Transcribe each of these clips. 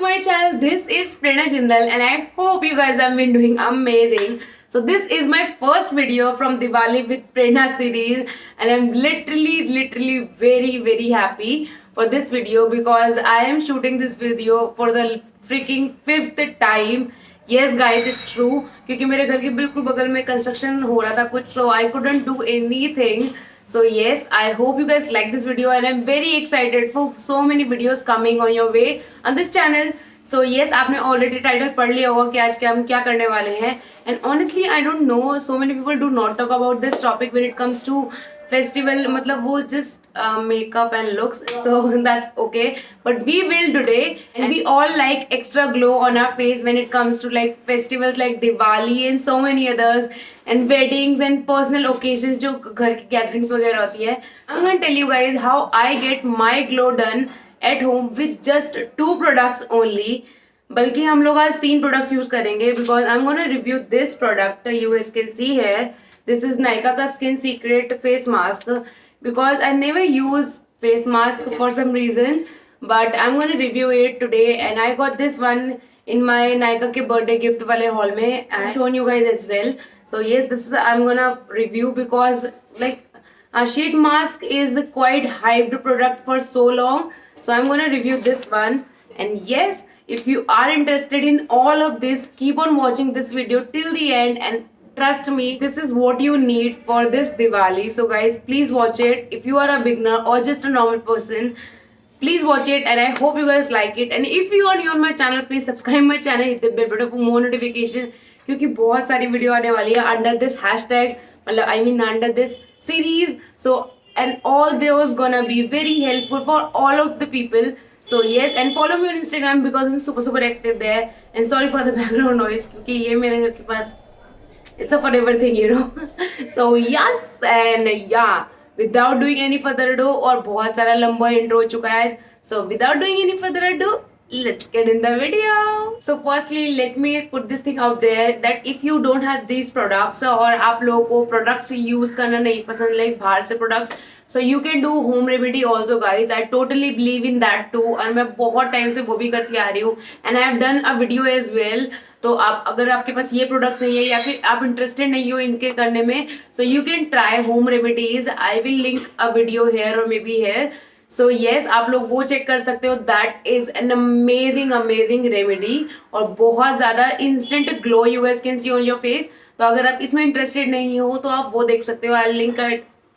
my channel. This is Prerna Jindal and I hope you guys have been doing amazing. So this is my first video from Diwali with Prerna series and I'm literally very happy for this video because I am shooting this video for the freaking fifth time. Yes guys, it's true क्योंकि मेरे घर के बिल्कुल बगल में construction हो रहा था कुछ, so I couldn't do anything. So yes, I hope you guys like this video and I'm very excited for so many videos coming on your way on this channel. So yes, आपने already title पढ़ लिया होगा कि आज के हम क्या करने वाले हैं. And honestly, I don't know. So many people do not talk about this topic when it comes to festival. मतलब वो just makeup and looks. So that's okay. But we will today, and we all like extra glow on our face when it comes to like festivals like Diwali and so many others. And weddings and personal occasions जो घर की gatherings वगैरह होती है. I'm gonna tell you guys how I get my glow done at home with just 2 products only. बल्कि हम लोग आज 3 प्रोडक्ट्स यूज करेंगे because I am gonna review this product. You guys can see है, this is Nykaa का skin secret face mask. Because I never use face mask for some reason, but I am gonna review it today and I got this one in my Nykaa के birthday gift वाले haul में. I have shown you guys as well. So yes, this is I'm gonna review because like a sheet mask is quite hyped product for so long. So I'm gonna review this one. And yes, if you are interested in all of this, keep on watching this video till the end and trust me, this is what you need for this Diwali. So guys, please watch it. If you are a beginner or just a normal person, please watch it and I hope you guys like it. And if you are new on my channel, please subscribe my channel, hit the bell button for more notification क्योंकि बहुत सारी video आने वाली है under this hashtag, मतलब I mean under this series. So and all those gonna be very helpful for all of the people. So yes, and follow me on Instagram because I'm super active there. And sorry for the background noise क्योंकि ये मेरे घर के पास it's a forever thing, you know. So yes, and yeah, without doing any further ado, और बहुत सारा लंबा intro हो चुका है. So without doing any further ado, let's get in the video. So firstly, let me put this thing out there that if you don't have these products और आप लोगों को products use करना नहीं पसंद like बाहर से products, so you can do home remedy also guys. I totally believe in that too और मैं बहुत टाइम से वो भी करती आ रही हूँ and I have done a video as well. तो आप अगर आपके पास ये प्रोडक्ट्स नहीं है या फिर आप इंटरेस्टेड नहीं हो इनके करने में, so you can try home remedies. I will link a video here और maybe here. So yes, आप लोग वो चेक कर सकते हो. That is an amazing remedy और बहुत ज्यादा instant glow you guys can see on your face. तो अगर आप इसमें इंटरेस्टेड नहीं हो तो आप वो देख सकते हो. आई लिंक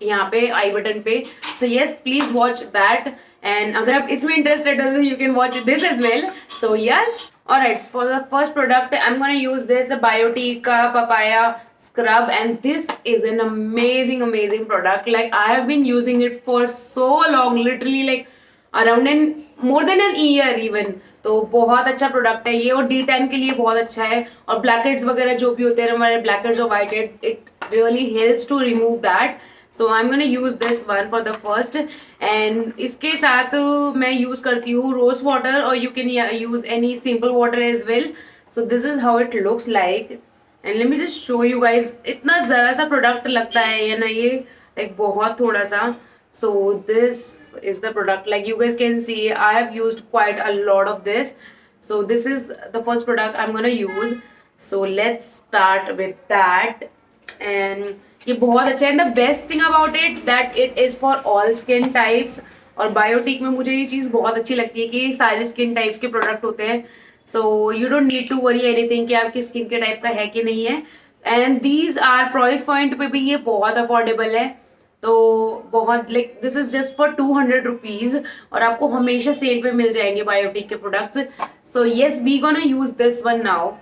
यहाँ पे आई बटन पे. So yes, please watch that. And अगर आप इसमें इंटरेस्टेड हो तो you can watch this as well. So yes, alright, for the first product I'm gonna use this Biotique papaya scrub and this is an amazing product. Like I have been using it for so long, literally like around more than an year even. तो बहुत अच्छा product है ये और D10 के लिए बहुत अच्छा है. और ब्लैक हेड्स वगैरह जो भी होते हैं हमारे, ब्लैक हेड्स और white head, it really helps to remove that. So I am gonna use this one for the first. And इसके साथ मैं यूज करती हूँ रोज वाटर और you can use any simple water as well. So this is how it looks like and let me just show you guys. इतना जरा सा product लगता है ये ना, ये लाइक बहुत थोड़ा सा. So this is the product. Like you guys can see, I have used quite a lot of this. So this is the first product I'm gonna use. So let's start with that. And ये बहुत अच्छा है. And the best thing about it that it is for all skin types. और biotic में मुझे ये चीज़ बहुत अच्छी लगती है कि सारे स्किन टाइप्स के प्रोडक्ट होते हैं. So you don't need to worry anything कि आपकी स्किन के टाइप का है कि नहीं है. And these are price point पे भी ये बहुत अफोर्डेबल है. तो बहुत like this is just for 200 rupees और आपको हमेशा सेल पे मिल जाएंगे बायोटिक के products. So yes, we gonna use this one now.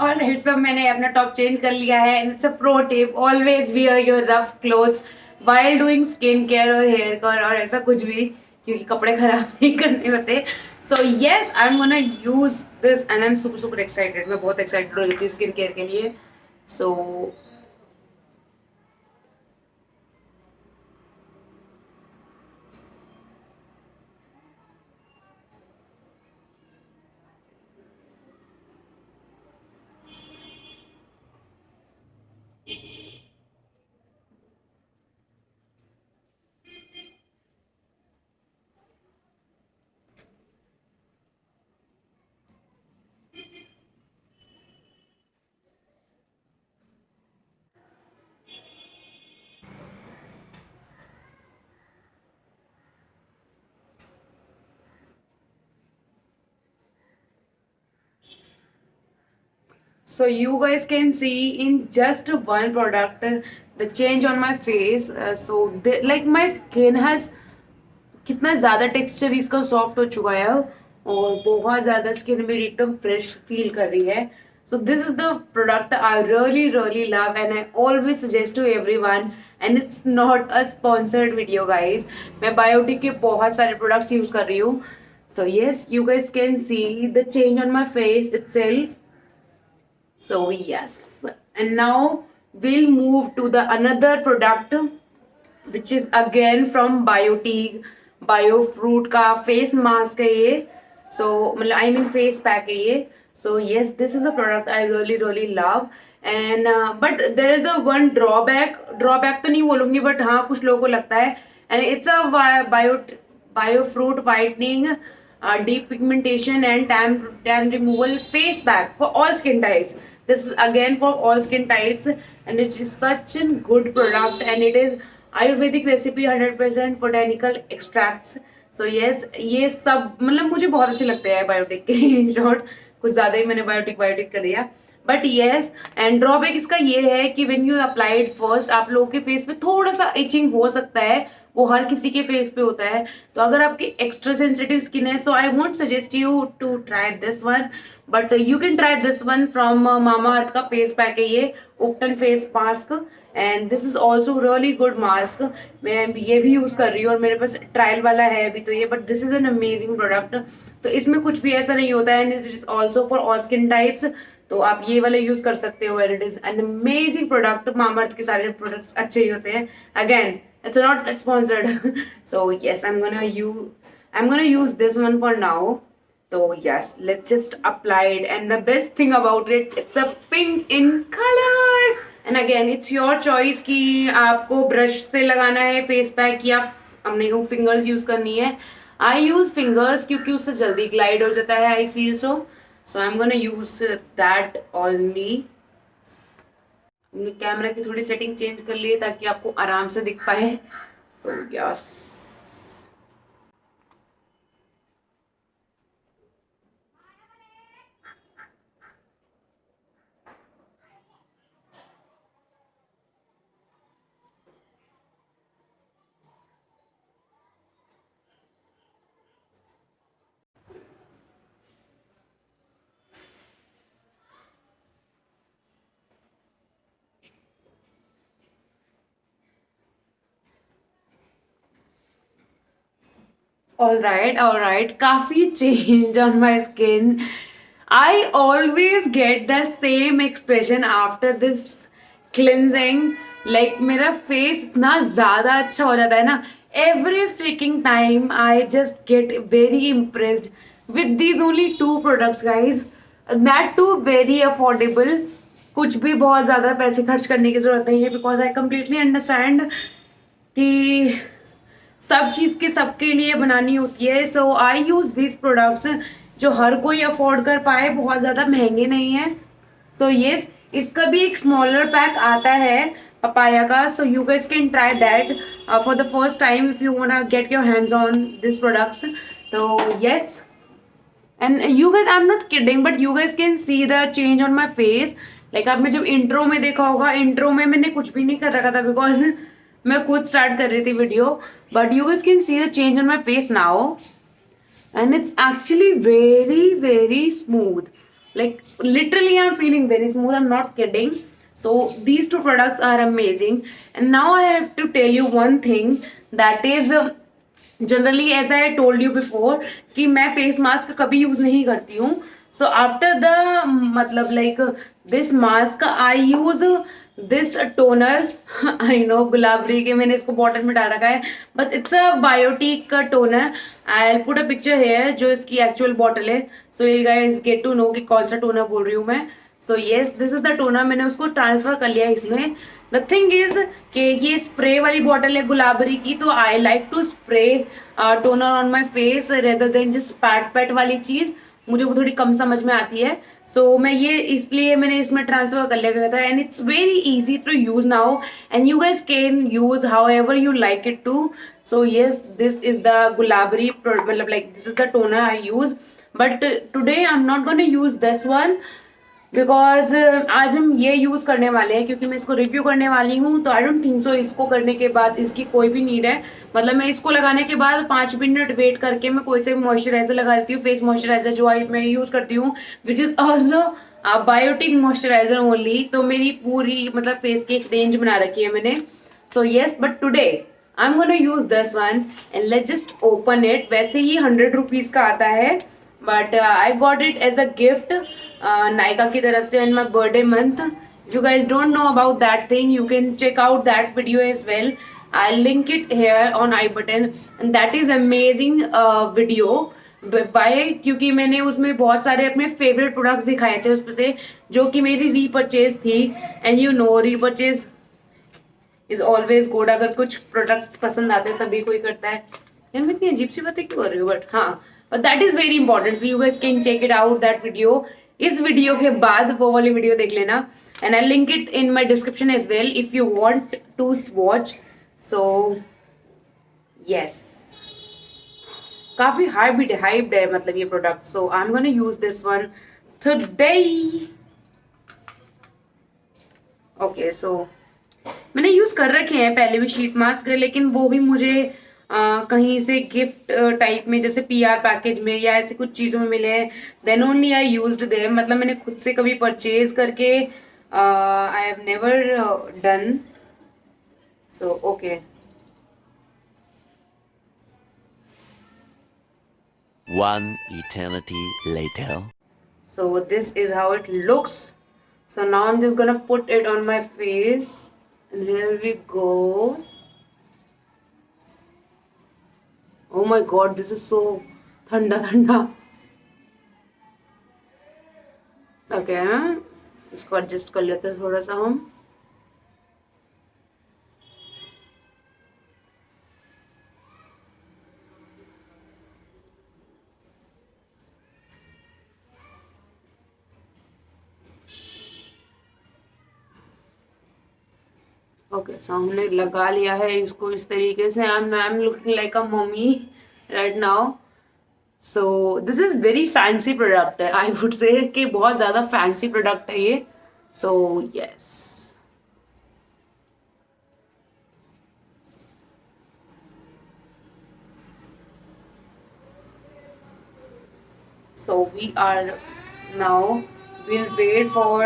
Alright, सब मैंने अपना टॉप चेंज कर लिया है. And it's a pro tip, always wear your rough clothes while doing skin care और हेयर केयर और ऐसा कुछ भी, क्योंकि कपड़े खराब नहीं करने होते. So yes, I am gonna use this and I am super excited. मैं बहुत एक्साइटेड हो रही थी स्किन केयर के लिए. सो So you guys can see in just one product the change on my face. Like my skin has कितना ज़्यादा texture इसका सॉफ्ट हो चुका है और बहुत ज़्यादा स्किन मेरी एकदम फ्रेश फील कर रही है. So this is the product I really really love and I always suggest to everyone. And it's not a sponsored video guys. मैं बायोटिक के बहुत सारे प्रोडक्ट्स यूज कर रही हूँ. So yes, you guys can see the change on my face itself. So yes, and now we'll move to the another product which is again from Biotique. Biofruit का face mask है ये. So मतलब I mean face pack है ये. So yes, this is a product I really really love. And but there is a one drawback. Drawback तो नहीं बोलूँगी, but हाँ कुछ लोगों को लगता है. And it's a biofruit whitening, deep pigmentation and tan removal face pack for all skin types. This is again for all skin types and it is such a good product and it is Ayurvedic recipe, 100% botanical extracts. So yes, ये सब मतलब मुझे बहुत अच्छे लगते हैं biotic के. In short कुछ ज़्यादा ही मैंने बायोटिक कर दिया. बट येस, एंड ड्रॉबैक इसका ये है कि व्हेन यू अप्लाइड फर्स्ट आप लोगों के फेस पे थोड़ा सा इचिंग हो सकता है. वो हर किसी के फेस पे होता है. तो अगर आपकी एक्स्ट्रा सेंसिटिव स्किन है, so I won't suggest you to try this one, but you can try this one from Mamaearth का फेस पैक है ये, ubtan face mask. And this is also really good mask. मैं ये भी use कर रही हूँ और मेरे पास ट्रायल वाला है अभी तो ये, but this is an amazing product. तो इसमें कुछ भी ऐसा नहीं होता है and it is also for all skin types. तो आप ये वाला यूज कर सकते हो. And it is an amazing product. Mamaearth के सारे प्रोडक्ट्स अच्छे ही होते हैं. Again, it's not sponsored. So yes, I'm gonna use this one for now. So yes, let's just apply it. And the best thing about it, it's a pink in color. And again, it's your choice कि आपको brush से लगाना है face pack या हमने fingers use करनी है. I use fingers क्योंकि उससे जल्दी ग्लाइड हो जाता है. I feel so I'm gonna use that only. Camera की थोड़ी सेटिंग चेंज कर लिए ताकि आपको आराम से दिख पाए. सो यस, all right, काफी change on my skin. I always get the same expression after this cleansing. Like मेरा face इतना ज़्यादा अच्छा हो जाता है ना. Every freaking time I just get very impressed with these only two products guys. That too very affordable. कुछ भी बहुत ज़्यादा पैसे खर्च करने की ज़रूरत नहीं है because I completely understand कि सब चीज़ के सबके लिए बनानी होती है. So I use this products जो हर कोई अफोर्ड कर पाए, बहुत ज़्यादा महंगे नहीं है. सो येस, इसका भी एक स्मॉलर पैक आता है पपाया का. So you guys can try that for the first time if you want get your hands on this products. तो yes, and you guys, I am not kidding, but you guys can see the change on my face. Like आपने जब intro में देखा होगा, intro में मैंने कुछ भी नहीं कर रखा था बिकॉज मैं खुद स्टार्ट कर रही थी video. But you guys can see the change on my face now and it's actually very very smooth. Like literally I'm feeling very smooth, I'm not kidding. So these two products are amazing. And now I have to tell you one thing that is generally as I told you before कि मैं face mask कभी use नहीं करती हूँ. So after the मतलब like this mask I use this toner. I know Gulabari के मैंने इसको बॉटल में डाल रखा है, but it's a Biotique का toner. I'll put a picture here जो इसकी एक्चुअल बॉटल है. So you guys get to know कि कौन सा टोनर बोल रही हूँ मैं. So yes, this is the toner. मैंने उसको ट्रांसफर कर लिया इसमें. The thing is कि ये स्प्रे वाली बॉटल है गुलाबरी की, तो I like to spray toner on my face rather than just PAT वाली चीज़. मुझे वो थोड़ी कम समझ में आती है. सो मैं ये इसलिए मैंने इसमें ट्रांसफर कर लिया था. And it's very easy to use now and you guys can use however you like it to. So yes, this is the Gulabari मतलब like this is the toner I use. But today I am not gonna use this one because आज हम ये use करने वाले हैं क्योंकि मैं इसको रिव्यू करने वाली हूँ, तो आई डोंट थिंक सो इसको करने के बाद इसकी कोई भी नीड है। मतलब मैं इसको लगाने के बाद 5 मिनट वेट करके मैं कोई से भी मॉइस्चराइजर लगा लेती हूँ, फेस मॉइस्चराइजर जो मैं यूज़ करती हूँ, which is also Biotique moisturiser only. तो मेरी पूरी मतलब फेस की एक रेंज बना रखी है मैंने। So yes, but today I am gonna use this one and let's just open it. वैसे ही 100 रुपीज का आता है, but I got it as a gift Nykaa की तरफ से in my birthday month. If you guys don't know about that thing, you can check out that video as well. I'll link it here on I button, and that is amazing video. Bye, क्योंकि मैंने उसमें बहुत सारे अपने favourite products दिखाए थे उसमें से, जो कि मेरी रीपरचेज थी। And you know repurchase is always good. अगर कुछ प्रोडक्ट्स पसंद आते हैं तभी कोई करता है। यार मैं इतनी अजीब सी बातें क्यों कर रही हूँ, बट हाँ, but that is very important, so you guys can check it out that video. इस वीडियो के बाद वो वाली वीडियो देख लेना, and I link it in my description as well if you want to watch. So yes, काफी hyped है मतलब ये product. So I am gonna use this one today. Okay, so मैंने यूज कर रखे हैं पहले भी शीट मास्क, लेकिन वो भी मुझे कहीं से गिफ्ट टाइप में, जैसे पीआर पैकेज में या ऐसे कुछ चीजों में मिले हैं, then only I used them. मतलब मैंने खुद से कभी परचेज करके I have never done. So okay, One eternity later. so this is how it looks. So now I'm just gonna put it on my face, and here we go. Oh my god, this is so thanda thanda. Okay, इसको adjust कर लेते हैं थोड़ा सा हम। Okay, सो हमने लगा लिया है इसको इस तरीके से। I am looking like a mummy right now. So this is very fancy product है, आई वुड से कि बहुत ज़्यादा फैंसी प्रोडक्ट है ये। So yes, so we are now, we'll wait for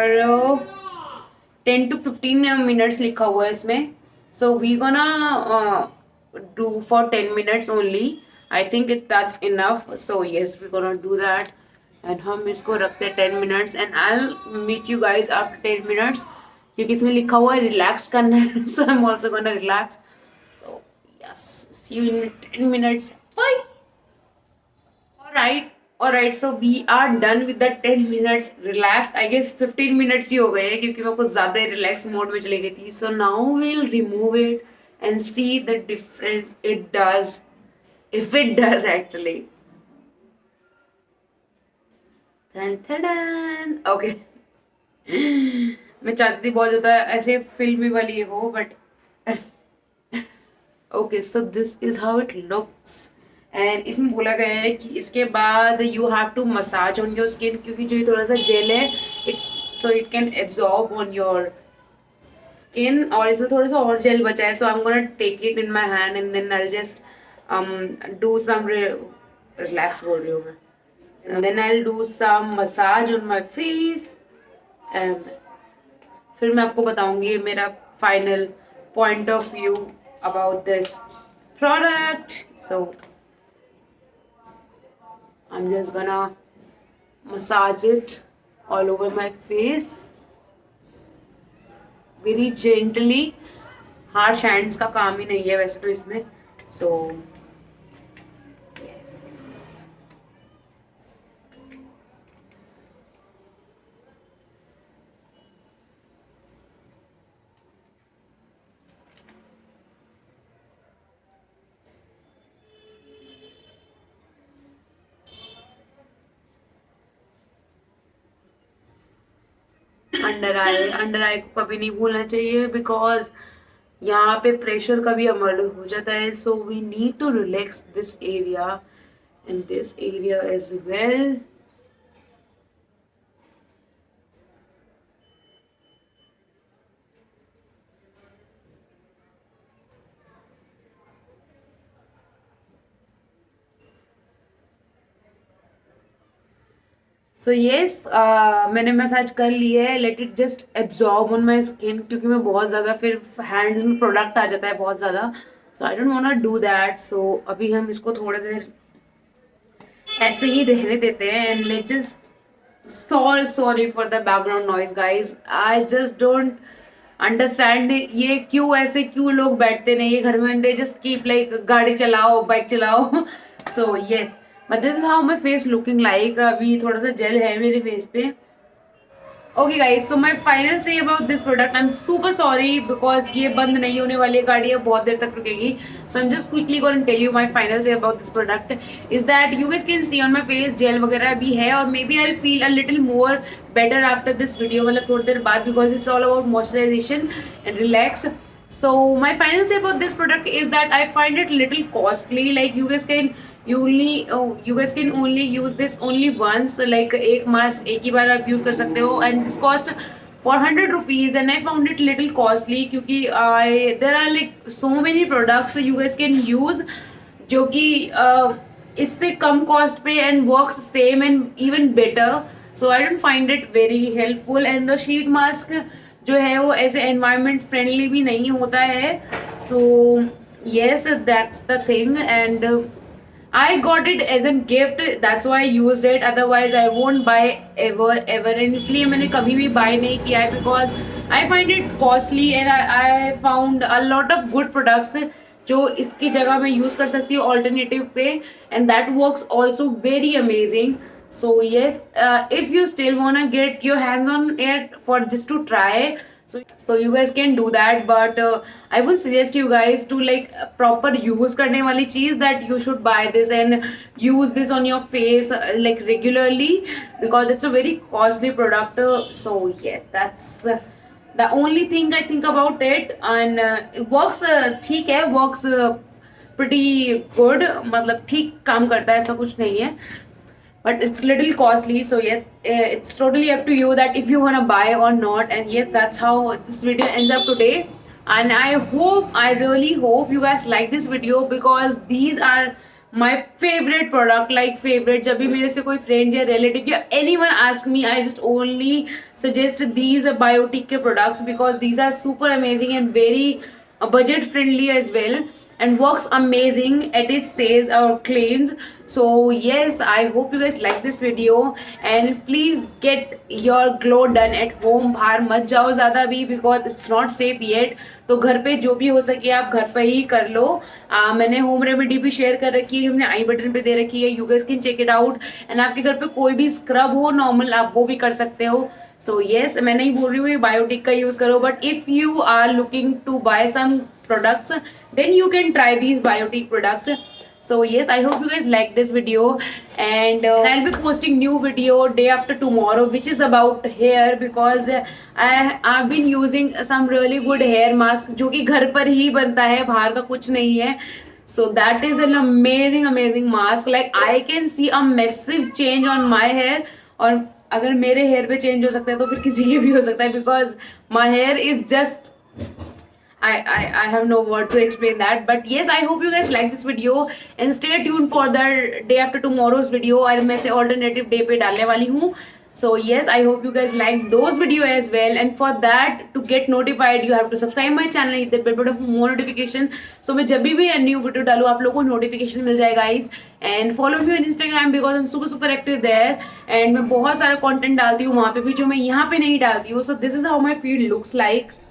10 to 15 minutes लिखा हुआ है इसमें। So we gonna do for 10 minutes only. I think that's enough. So yes, we're gonna do that. And हम इसको रखते हैं 10 minutes, and I'll meet you guys after 10 minutes, क्योंकि इसमें लिखा हुआ है रिलैक्स करना है। So I'm also gonna relax. So yes, see you in 10 minutes. Bye. Alright, so we are done with the 10 minutes relax. I guess 15 minutes ही हो गए हैं क्योंकि मैं कुछ ज़्यादा रिलैक्स मोड में चली गई थी। So now we'll remove it and see the difference it does, if it does actually. Okay. मैं चाहती थी बहुत ज़्यादा ऐसे फिल्मी वाली हो, but okay, so this is how it looks. And इसमें बोला गया है कि इसके बाद you have to massage on your skin, क्योंकि जो ये थोड़ा सा जेल है, it so it can absorb on your skin, और इसमें थोड़ा सा और जेल बचा है। So I am gonna take it in my hand and then I just do some relax बोल रही हूँ मैं, and then I do some massage on my face, and फिर मैं आपको बताऊंगी मेरा final point of view about this product. So I'm just gonna massage it all over my face very gently. harsh hands का काम ही नहीं है वैसे तो इसमें। So yes, अंडर आई को कभी नहीं भूलना चाहिए, बिकॉज यहाँ पे प्रेशर का भी अमल हो जाता है। So we need to relax this area and this area as well. So yes मैंने मसाज कर ली है. Let it just absorb on my skin, क्योंकि मैं बहुत ज़्यादा फिर हैंड्स में प्रोडक्ट आ जाता है बहुत ज़्यादा. So I don't want to do that. So अभी हम इसको थोड़ी देर ऐसे ही रहने देते हैं. And let just sorry for the background noise guys. I just don't understand ये क्यों लोग बैठते नहीं है घर में. दे जस्ट कीप लाइक गाड़ी चलाओ, बाइक चलाओ. सो yes, but this is how my face looking like. अभी थोड़ा सा जेल है मेरे फेस पे. Okay guys, so my final say about this product, I am super sorry because ये बंद नहीं होने वाली गाड़ी है, बहुत देर तक रुकेगी. So I am just quickly going to tell you my final say about this product is that you guys can see on my face gel वगैरह भी है, और maybe I feel a little more better after this video, मतलब थोड़ी देर बाद, because it's all about moisturization and relax. So my final say about this product is that I find it little costly. Like you guys can only use this only once. Like एक mask एक ही बार आप use कर सकते हो, and this cost 400 rupees, and I found it little costly क्योंकि there are like so many products you guys can use जो कि इससे कम cost पे and works same and even better. So I don't find it very helpful, and the sheet mask जो है वो ऐसे environment friendly भी नहीं होता है. So yes, that's the thing, and I got it as an gift, that's why I used it. Otherwise I won't buy ever and इसलिए मैंने कभी भी बाय नहीं किया है, because I find it costly. And I found a lot of good products जो इसकी जगह मैं यूज कर सकती हूँ ऑल्टरनेटिव पे, and that works also very amazing. So yes, if you still wanna get your hands on it for just to try, so you guys can do that. But I would suggest you guys to like proper use करने वाली चीज, that you should buy this and use this on your face like regularly, because it's a very costly product. So yeah, that's the only thing I think about it. And it works ठीक है, works pretty good, मतलब ठीक काम करता है, ऐसा कुछ नहीं है. But it's little costly, so yes, it's totally up to you that if you wanna buy or not. And yes, that's how this video ends up today. And I really hope you guys like this video, because these are my favorite product, like favorite. जब भी मेरे से कोई friend या relative या anyone ask me, I just only suggest these Biotique के products, because these are super amazing and very budget friendly as well, and works amazing, it is says or claims. So yes, I hope you guys like this video, and please get your glow done at home. बाहर मत जाओ ज़्यादा भी, because it's not safe yet. तो घर पे जो भी हो सके आप घर पे ही कर लो. मैंने होम रेमेडी भी शेयर कर रखी है, जो मैंने आई बटन पे दे रखी है. You guys can check it out. And आपके घर पे कोई भी स्क्रब हो नॉर्मल, आप वो भी कर सकते हो. सो येस, मैं नहीं बोल रही हूँ बायोटिक का यूज़ करो, but if you are looking to buy some products, then you can try these Biotique products. So yes, I hope you guys like this video, and I'll be posting new video day after tomorrow, which is about hair, because I've been using some really good hair mask जो कि घर पर ही बनता है, बाहर का कुछ नहीं है. So that is an amazing mask. Like I can see a massive change on my hair, और अगर मेरे hair पे change हो सकता है तो फिर किसी के भी हो सकता है, because my hair is just I have no word to explain that. But yes, I hope you guys like this video, and stay tuned for the day after tomorrow's video, और मैं से alternative day पे डालने वाली हूँ. So yes, I hope you guys like those video as well, and for that to get notified you have to subscribe my channel, hit the bell button for more notification. So मैं जब भी new video डालूँ आप लोगों को notification मिल जाए guys. And follow me on Instagram, because I'm super active there, and मैं बहुत सारा content डालती हूँ वहाँ पे भी, जो मैं यहाँ पे नहीं डालती हूँ. So this is how my feed looks like.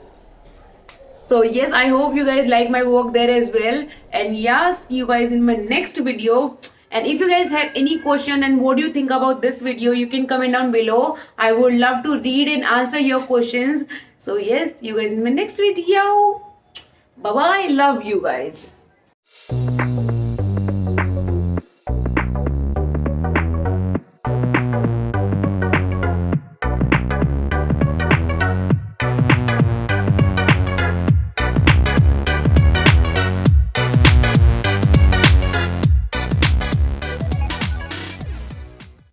So yes, I hope you guys like my work there as well, and yes, see you guys in my next video. And if you guys have any question and what do you think about this video, you can comment down below. I would love to read and answer your questions. So yes, see you guys in my next video. Bye bye, love you guys.